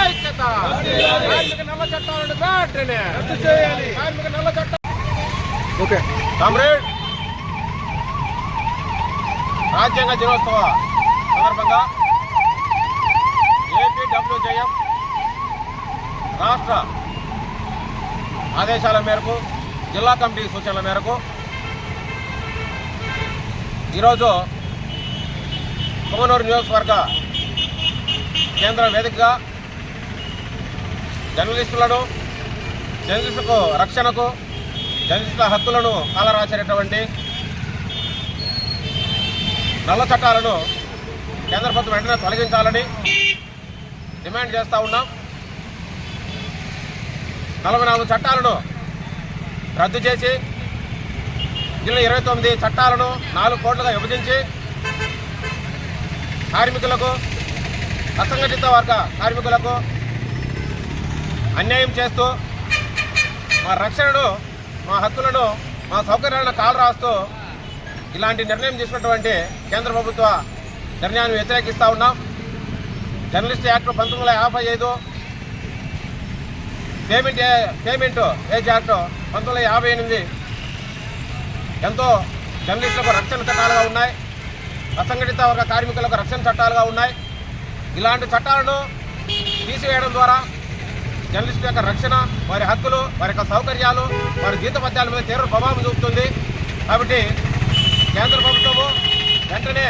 ఐక్యత. కార్మిక నల్ల చట్టాలను వెంటనే కార్మిక నల్ల చట్టాలు. ఓకే కామ్రేడ్, రాజ్యాంగ దినోత్సవ సందర్భంగా ఏపీడబ్ల్యూజేఎం రాష్ట్ర ఆదేశాల మేరకు, జిల్లా కమిటీ సూచనల మేరకు ఈరోజు పుంగనూరు నియోజకవర్గ కేంద్ర వేదికగా జర్నలిస్టులకు రక్షణకు, జర్నలిస్టుల హక్కులను కాలరాచేటటువంటి నల్ల చట్టాలను కేంద్ర ప్రభుత్వం వెంటనే తొలగించాలని డిమాండ్ చేస్తూ ఉన్నాం. 44 చట్టాలను రద్దు చేసి జిల్లా 29 చట్టాలను 4 కోట్లుగా విభజించి కార్మికులకు, అసంఘటిత వర్గ కార్మికులకు అన్యాయం చేస్తూ మా రక్షణను, మా హక్కులను, మా సౌకర్యాలను కాలరాస్తూ ఇలాంటి నిర్ణయం తీసుకున్నటువంటి కేంద్ర ప్రభుత్వ నిర్ణయాన్ని వ్యతిరేకిస్తూ ఉన్నాం. Journalist act 1955, payment age act 1958 ఎంతో జర్నలిస్టులకు రక్షణ చట్టాలుగా ఉన్నాయి, అసంఘటిత వర్గ కార్మికులకు రక్షణ చట్టాలుగా ఉన్నాయి. ఇలాంటి చట్టాలను తీసివేయడం ద్వారా జర్నలిస్టుల యొక్క రక్షణ, వారి హక్కులు, వారి యొక్క సౌకర్యాలు, వారి జీతపత్యాల మీద తీవ్ర ప్రభావం చూపుతుంది. కాబట్టి కేంద్ర ప్రభుత్వము వెంటనే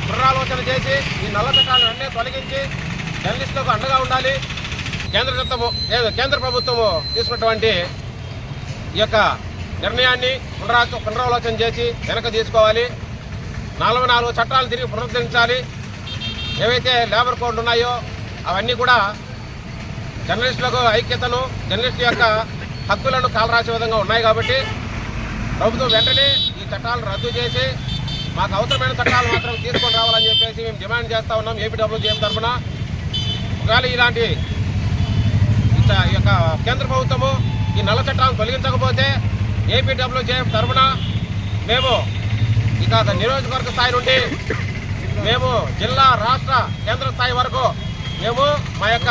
పునరాలోచన చేసి ఈ నల్ల చట్టాలను వెంటనే తొలగించి జర్నలిస్టులకు అండగా ఉండాలి. కేంద్ర ప్రభుత్వము తీసుకున్నటువంటి ఈ యొక్క నిర్ణయాన్ని పునరాలోచన చేసి వెనక్కి తీసుకోవాలి. 44 చట్టాలు తిరిగి పునరుద్ధరించాలి. ఏవైతే లేబర్ కోడ్లు ఉన్నాయో అవన్నీ కూడా జర్నలిస్టులకు ఐక్యతను, జర్నలిస్టు యొక్క హక్కులను కాలరాసే విధంగా ఉన్నాయి. కాబట్టి ప్రభుత్వం వెంటనే ఈ చట్టాలను రద్దు చేసి మాకు అవసరమైన చట్టాలు మాత్రం తీసుకొని రావాలని చెప్పేసి మేము డిమాండ్ చేస్తూ ఉన్నాం. ఏపీడబ్ల్యూజేఎం తరఫున ఒకవేళ ఇలాంటి ఈ యొక్క కేంద్ర ప్రభుత్వము ఈ నల్ల చట్టాలను తొలగించకపోతే ఏపీడబ్ల్యూజేఎం తరఫున మేము ఇక నియోజకవర్గ స్థాయి నుండి మేము జిల్లా, రాష్ట్ర, కేంద్ర స్థాయి వరకు మేము మా యొక్క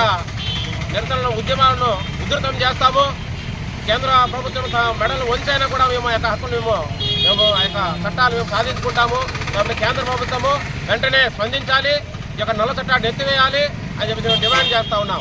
నిరసన ఉద్యమాలను ఉధృతం చేస్తాము. కేంద్ర ప్రభుత్వం మెడలు వంచైనా కూడా మేము ఆ యొక్క హక్కును మేము ఆ యొక్క చట్టాలు మేము సాధించుకుంటాము. కాబట్టి కేంద్ర ప్రభుత్వము వెంటనే స్పందించాలి, ఈ యొక్క నల్ల చట్టాన్ని ఎత్తివేయాలి అని చెప్పి మేము డిమాండ్ చేస్తూ ఉన్నాం.